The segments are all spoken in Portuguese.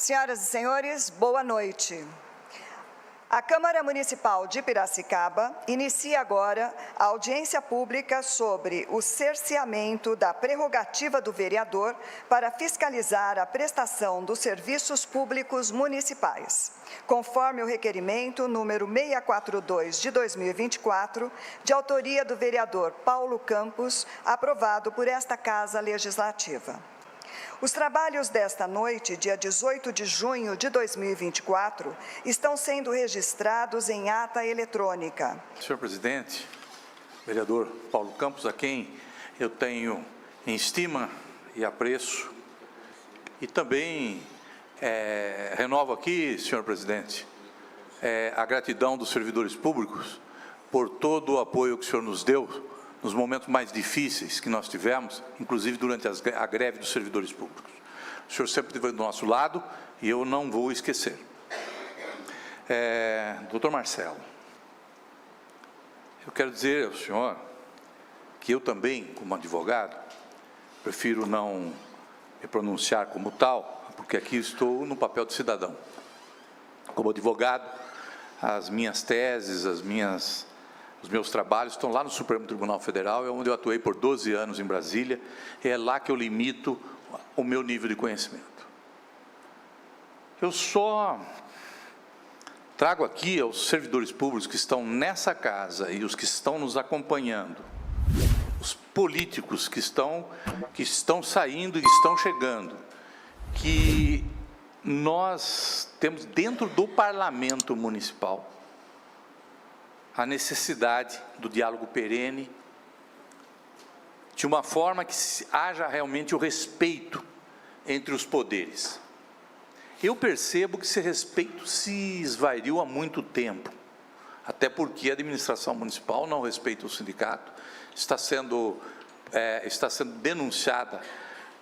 Senhoras e senhores, boa noite. A Câmara Municipal de Piracicaba inicia agora a audiência pública sobre o cerceamento da prerrogativa do vereador para fiscalizar a prestação dos serviços públicos municipais, conforme o requerimento número 642 de 2024, de autoria do vereador Paulo Campos, aprovado por esta Casa Legislativa. Os trabalhos desta noite, dia 18 de junho de 2024, estão sendo registrados em ata eletrônica. Senhor presidente, vereador Paulo Campos, a quem eu tenho em estima e apreço, e também renovo aqui, senhor presidente, a gratidão dos servidores públicos por todo o apoio que o senhor nos deu nos momentos mais difíceis que nós tivemos, inclusive durante a greve dos servidores públicos. O senhor sempre esteve do nosso lado e eu não vou esquecer. Doutor Marcelo, eu quero dizer ao senhor que eu também, como advogado, prefiro não me pronunciar como tal, porque aqui estou no papel de cidadão. Como advogado, as minhas teses, os meus trabalhos estão lá no Supremo Tribunal Federal, é onde eu atuei por 12 anos em Brasília, e é lá que eu limito o meu nível de conhecimento. Eu só trago aqui aos servidores públicos que estão nessa casa e os que estão nos acompanhando, os políticos que estão saindo e estão chegando, que nós temos dentro do Parlamento Municipal a necessidade do diálogo perene, de uma forma que haja realmente o respeito entre os poderes. Eu percebo que esse respeito se esvairiu há muito tempo, até porque a administração municipal não respeita o sindicato, está sendo denunciada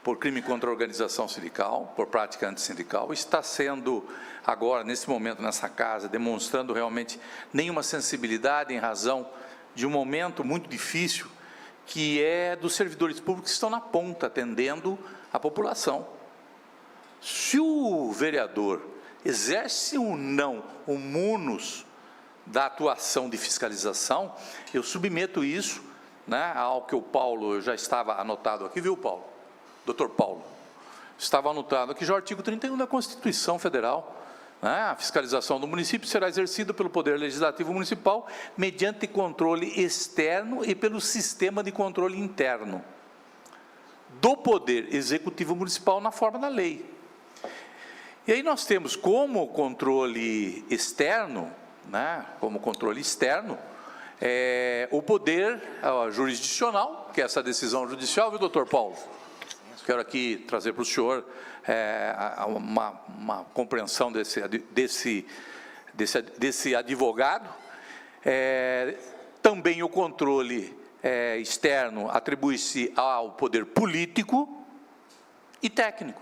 por crime contra a organização sindical, por prática antissindical, está sendo agora, nesse momento, nessa casa, demonstrando realmente nenhuma sensibilidade em razão de um momento muito difícil, que é dos servidores públicos que estão na ponta, atendendo a população. Se o vereador exerce ou não o munus da atuação de fiscalização, eu submeto isso, ao que o Paulo já estava anotado aqui, viu, Paulo? Doutor Paulo, estava anotado aqui já o artigo 31 da Constituição Federal. A fiscalização do município será exercida pelo Poder Legislativo Municipal mediante controle externo e pelo sistema de controle interno do Poder Executivo Municipal na forma da lei. E aí nós temos como controle externo, o Poder Jurisdicional, que é essa decisão judicial, viu, doutor Paulo? Quero aqui trazer para o senhor uma compreensão desse advogado. Também o controle externo atribui-se ao poder político e técnico.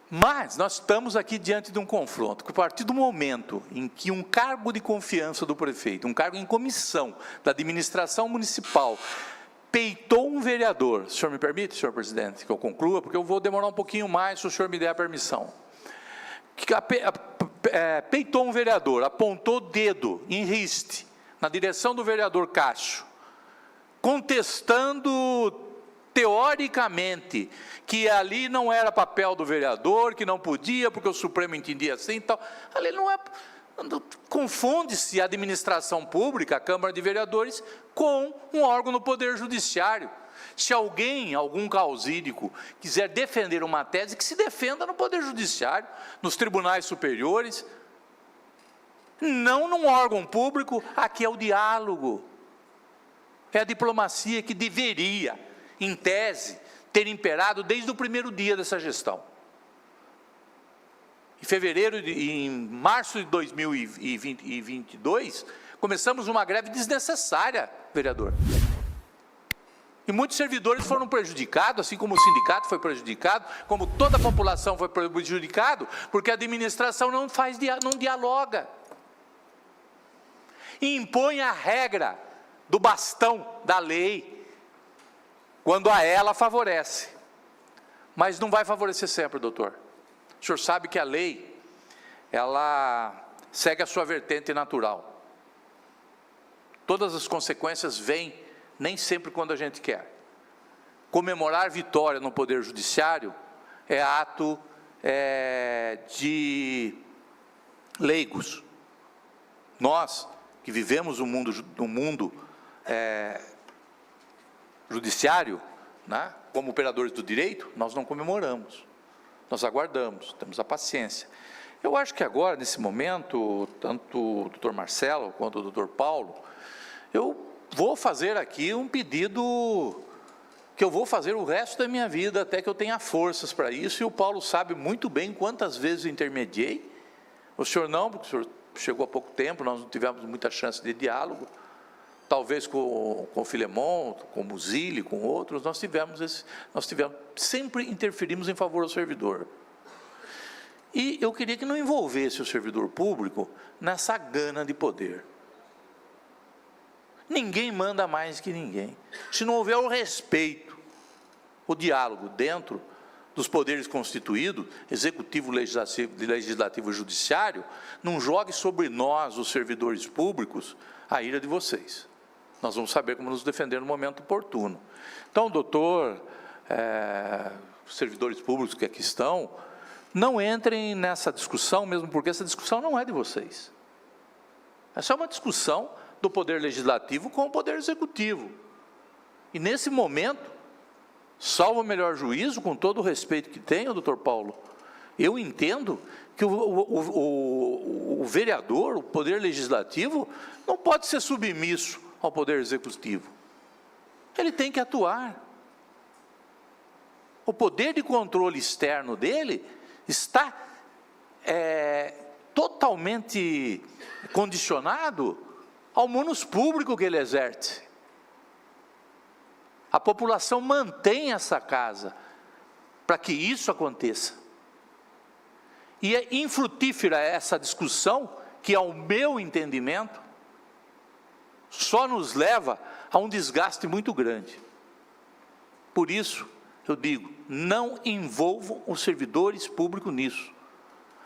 Mas nós estamos aqui diante de um confronto, que a partir do momento em que um cargo de confiança do prefeito, um cargo em comissão da administração municipal, peitou um vereador, o senhor me permite, senhor presidente, que eu conclua, porque eu vou demorar um pouquinho mais se o senhor me der a permissão. Peitou um vereador, apontou o dedo em riste na direção do vereador Cássio, contestando teoricamente que ali não era papel do vereador, que não podia, porque o Supremo entendia assim e tal. Ali não é... Confunde-se a administração pública, a Câmara de Vereadores, com um órgão no Poder Judiciário. Se algum causídico, quiser defender uma tese, que se defenda no Poder Judiciário, nos tribunais superiores, não num órgão público. Aqui é o diálogo, é a diplomacia que deveria, em tese, ter imperado desde o primeiro dia dessa gestão. Em março de 2022, começamos uma greve desnecessária, vereador. E muitos servidores foram prejudicados, assim como o sindicato foi prejudicado, como toda a população foi prejudicada, porque a administração não dialoga. E impõe a regra do bastão da lei, quando a ela favorece. Mas não vai favorecer sempre, doutor. O senhor sabe que a lei, ela segue a sua vertente natural. Todas as consequências vêm, nem sempre quando a gente quer. Comemorar vitória no Poder Judiciário é ato de leigos. Nós, que vivemos no mundo judiciário, né, como operadores do direito, nós não comemoramos. Nós aguardamos, temos a paciência. Eu acho que agora, nesse momento, tanto o doutor Marcelo quanto o doutor Paulo, eu vou fazer aqui um pedido que eu vou fazer o resto da minha vida, até que eu tenha forças para isso, e o Paulo sabe muito bem quantas vezes eu intermediei. O senhor não, porque o senhor chegou há pouco tempo, nós não tivemos muita chance de diálogo. Talvez com o Filemon, com o Muzili, com outros, nós sempre interferimos em favor do servidor. E eu queria que não envolvesse o servidor público nessa gana de poder. Ninguém manda mais que ninguém. Se não houver o respeito, o diálogo dentro dos poderes constituídos, executivo, legislativo e judiciário, não jogue sobre nós, os servidores públicos, a ira de vocês. Nós vamos saber como nos defender no momento oportuno. Então, doutor, servidores públicos que aqui estão, não entrem nessa discussão, mesmo porque essa discussão não é de vocês. Essa é uma discussão do Poder Legislativo com o Poder Executivo. E nesse momento, salvo o melhor juízo, com todo o respeito que tenho, doutor Paulo, eu entendo que o vereador, o Poder Legislativo, não pode ser submisso ao Poder Executivo. Ele tem que atuar. O poder de controle externo dele está totalmente condicionado ao munus público que ele exerce. A população mantém essa casa para que isso aconteça. E é infrutífera essa discussão, que ao meu entendimento, só nos leva a um desgaste muito grande. Por isso, eu digo, não envolvam os servidores públicos nisso.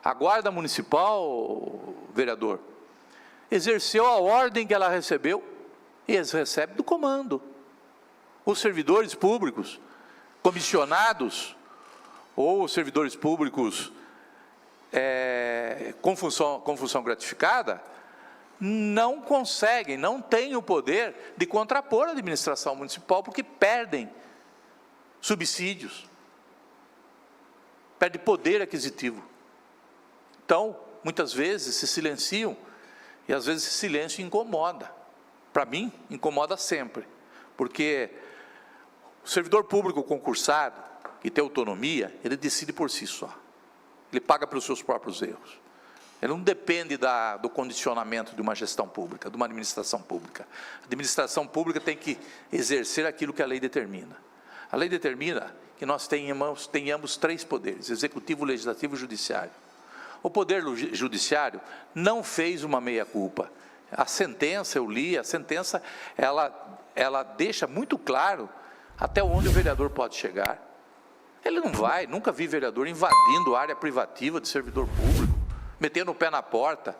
A Guarda Municipal, vereador, exerceu a ordem que ela recebeu, e eles recebem do comando. Os servidores públicos, comissionados, ou servidores públicos com função gratificada, não conseguem, não têm o poder de contrapor a administração municipal, porque perdem subsídios, perdem poder aquisitivo. Então, muitas vezes se silenciam, e às vezes esse silêncio incomoda. Para mim, incomoda sempre, porque o servidor público concursado, que tem autonomia, ele decide por si só. Ele paga pelos seus próprios erros. Ele não depende do condicionamento de uma gestão pública, de uma administração pública. A administração pública tem que exercer aquilo que a lei determina. A lei determina que nós tenhamos 3 poderes, executivo, legislativo e judiciário. O poder judiciário não fez uma meia-culpa. A sentença, eu li, a sentença, ela deixa muito claro até onde o vereador pode chegar. Ele não vai, nunca vi vereador invadindo a área privativa de servidor público, metendo o pé na porta,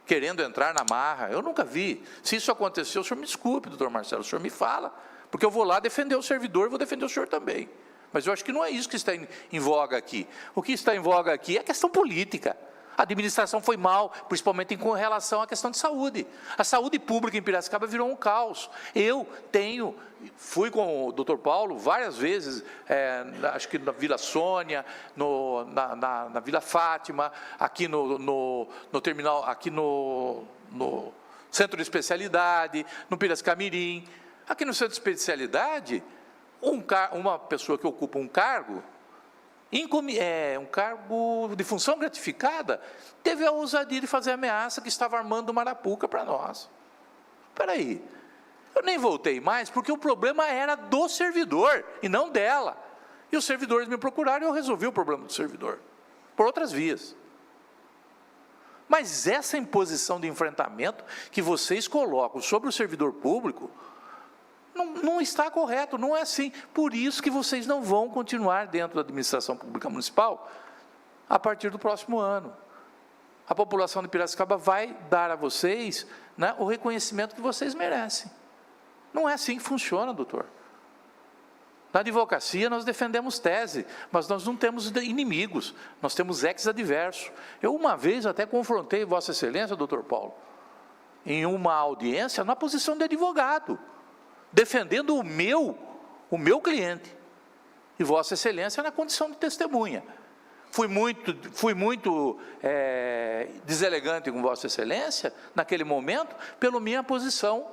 querendo entrar na marra. Eu nunca vi. Se isso aconteceu, o senhor me desculpe, doutor Marcelo, o senhor me fala, porque eu vou lá defender o servidor e vou defender o senhor também. Mas eu acho que não é isso que está em voga aqui. O que está em voga aqui é a questão política. A administração foi mal, principalmente com relação à questão de saúde. A saúde pública em Piracicaba virou um caos. Fui com o doutor Paulo várias vezes, acho que na Vila Sônia, na Vila Fátima, aqui no terminal, aqui no centro de especialidade, no Piracicamirim. Aqui no centro de especialidade, uma pessoa que ocupa um cargo, um cargo de função gratificada, teve a ousadia de fazer ameaça que estava armando uma arapuca para nós. Espera aí, eu nem voltei mais, porque o problema era do servidor, e não dela. E os servidores me procuraram e eu resolvi o problema do servidor, por outras vias. Mas essa imposição de enfrentamento que vocês colocam sobre o servidor público, Não está correto, não é assim. Por isso que vocês não vão continuar dentro da administração pública municipal a partir do próximo ano. A população de Piracicaba vai dar a vocês, né, o reconhecimento que vocês merecem. Não é assim que funciona, doutor. Na advocacia nós defendemos tese, mas nós não temos inimigos, nós temos ex-adversos. Eu uma vez até confrontei Vossa Excelência, doutor Paulo, em uma audiência na posição de advogado, defendendo o meu cliente, e Vossa Excelência na condição de testemunha. Fui muito deselegante com Vossa Excelência, naquele momento, pela minha posição,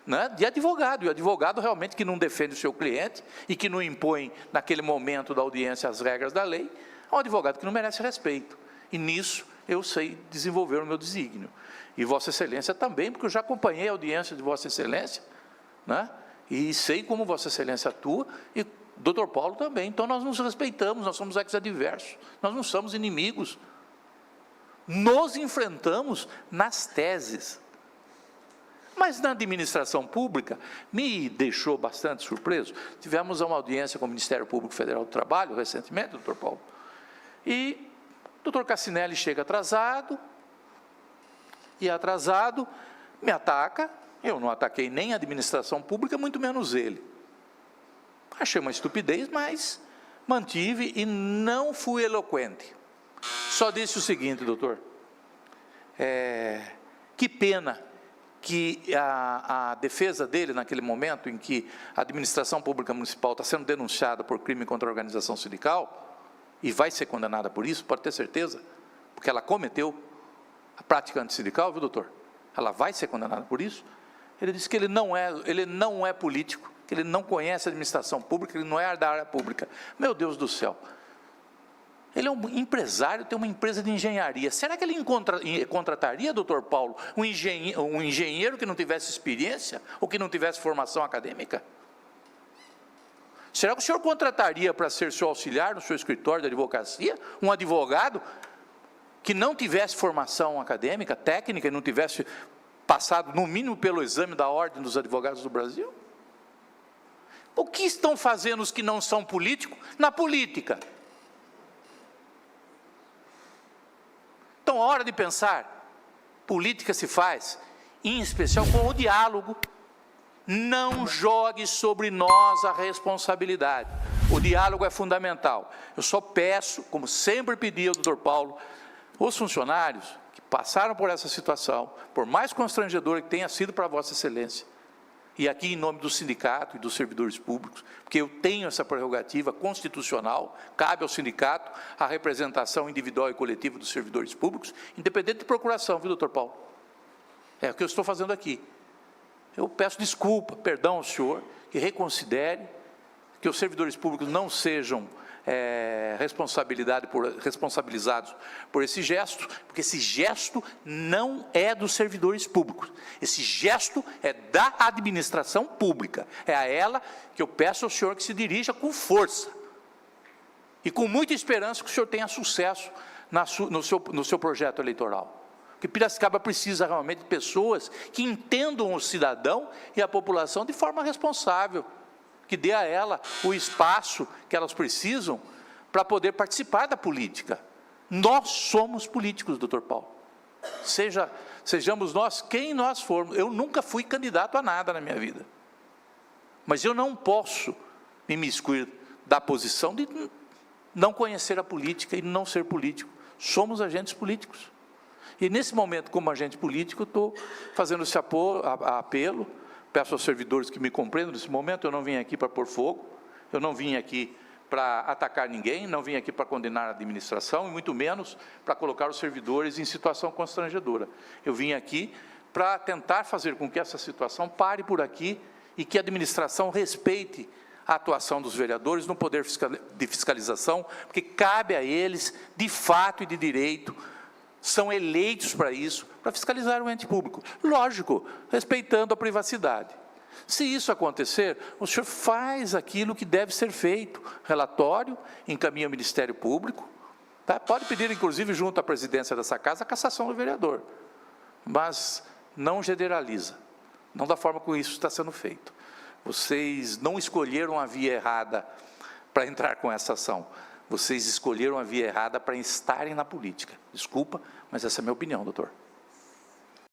né, de advogado, e o advogado realmente que não defende o seu cliente, e que não impõe, naquele momento da audiência, as regras da lei, é um advogado que não merece respeito, e nisso eu sei desenvolver o meu desígnio. E Vossa Excelência também, porque eu já acompanhei a audiência de Vossa Excelência, né, e sei como Vossa Excelência atua, e doutor Paulo também. Então nós nos respeitamos, nós somos ex-adversos, nós não somos inimigos. Nos enfrentamos nas teses. Mas na administração pública, me deixou bastante surpreso. Tivemos uma audiência com o Ministério Público Federal do Trabalho, recentemente, doutor Paulo, e o doutor Cassinelli chega atrasado, me ataca. Eu não ataquei nem a administração pública, muito menos ele. Achei uma estupidez, mas mantive e não fui eloquente. Só disse o seguinte, doutor, que pena que a defesa dele, naquele momento em que a administração pública municipal está sendo denunciada por crime contra a organização sindical, e vai ser condenada por isso, pode ter certeza, porque ela cometeu a prática antissindical, viu, doutor? Ela vai ser condenada por isso. Ele disse que ele não é político, que ele não conhece a administração pública, ele não é da área pública. Meu Deus do céu. Ele é um empresário, tem uma empresa de engenharia. Será que ele contrataria, doutor Paulo, um engenheiro que não tivesse experiência ou que não tivesse formação acadêmica? Será que o senhor contrataria para ser seu auxiliar no seu escritório de advocacia um advogado que não tivesse formação acadêmica, técnica, e não tivesse passado, no mínimo, pelo exame da Ordem dos Advogados do Brasil? O que estão fazendo os que não são políticos na política? Então, a hora de pensar, política se faz, em especial com o diálogo. Não jogue sobre nós a responsabilidade. O diálogo é fundamental. Eu só peço, como sempre pedi ao doutor Paulo, os funcionários que passaram por essa situação, por mais constrangedora que tenha sido para Vossa Excelência, e aqui em nome do sindicato e dos servidores públicos, porque eu tenho essa prerrogativa constitucional, cabe ao sindicato a representação individual e coletiva dos servidores públicos, independente de procuração, viu, doutor Paulo? É o que eu estou fazendo aqui. Eu peço desculpa, perdão ao senhor, que reconsidere, que os servidores públicos não sejam responsabilizados por esse gesto, porque esse gesto não é dos servidores públicos, esse gesto é da administração pública, é a ela que eu peço ao senhor que se dirija com força, e com muita esperança que o senhor tenha sucesso no seu projeto eleitoral, porque Piracicaba precisa realmente de pessoas que entendam o cidadão e a população de forma responsável, que dê a ela o espaço que elas precisam para poder participar da política. Nós somos políticos, doutor Paulo. Sejamos nós quem nós formos. Eu nunca fui candidato a nada na minha vida. Mas eu não posso me imiscuir da posição de não conhecer a política e não ser político. Somos agentes políticos. E nesse momento, como agente político, estou fazendo esse apelo. Peço aos servidores que me compreendam nesse momento, eu não vim aqui para pôr fogo, eu não vim aqui para atacar ninguém, não vim aqui para condenar a administração, e muito menos para colocar os servidores em situação constrangedora. Eu vim aqui para tentar fazer com que essa situação pare por aqui e que a administração respeite a atuação dos vereadores no poder de fiscalização, porque cabe a eles, de fato e de direito, são eleitos para isso, para fiscalizar o ente público. Lógico, respeitando a privacidade. Se isso acontecer, o senhor faz aquilo que deve ser feito. Relatório, encaminha ao Ministério Público. Tá? Pode pedir, inclusive, junto à presidência dessa casa, a cassação do vereador. Mas não generaliza. Não da forma como isso está sendo feito. Vocês não escolheram a via errada para entrar com essa ação. Vocês escolheram a via errada para estarem na política. Desculpa, mas essa é a minha opinião, doutor.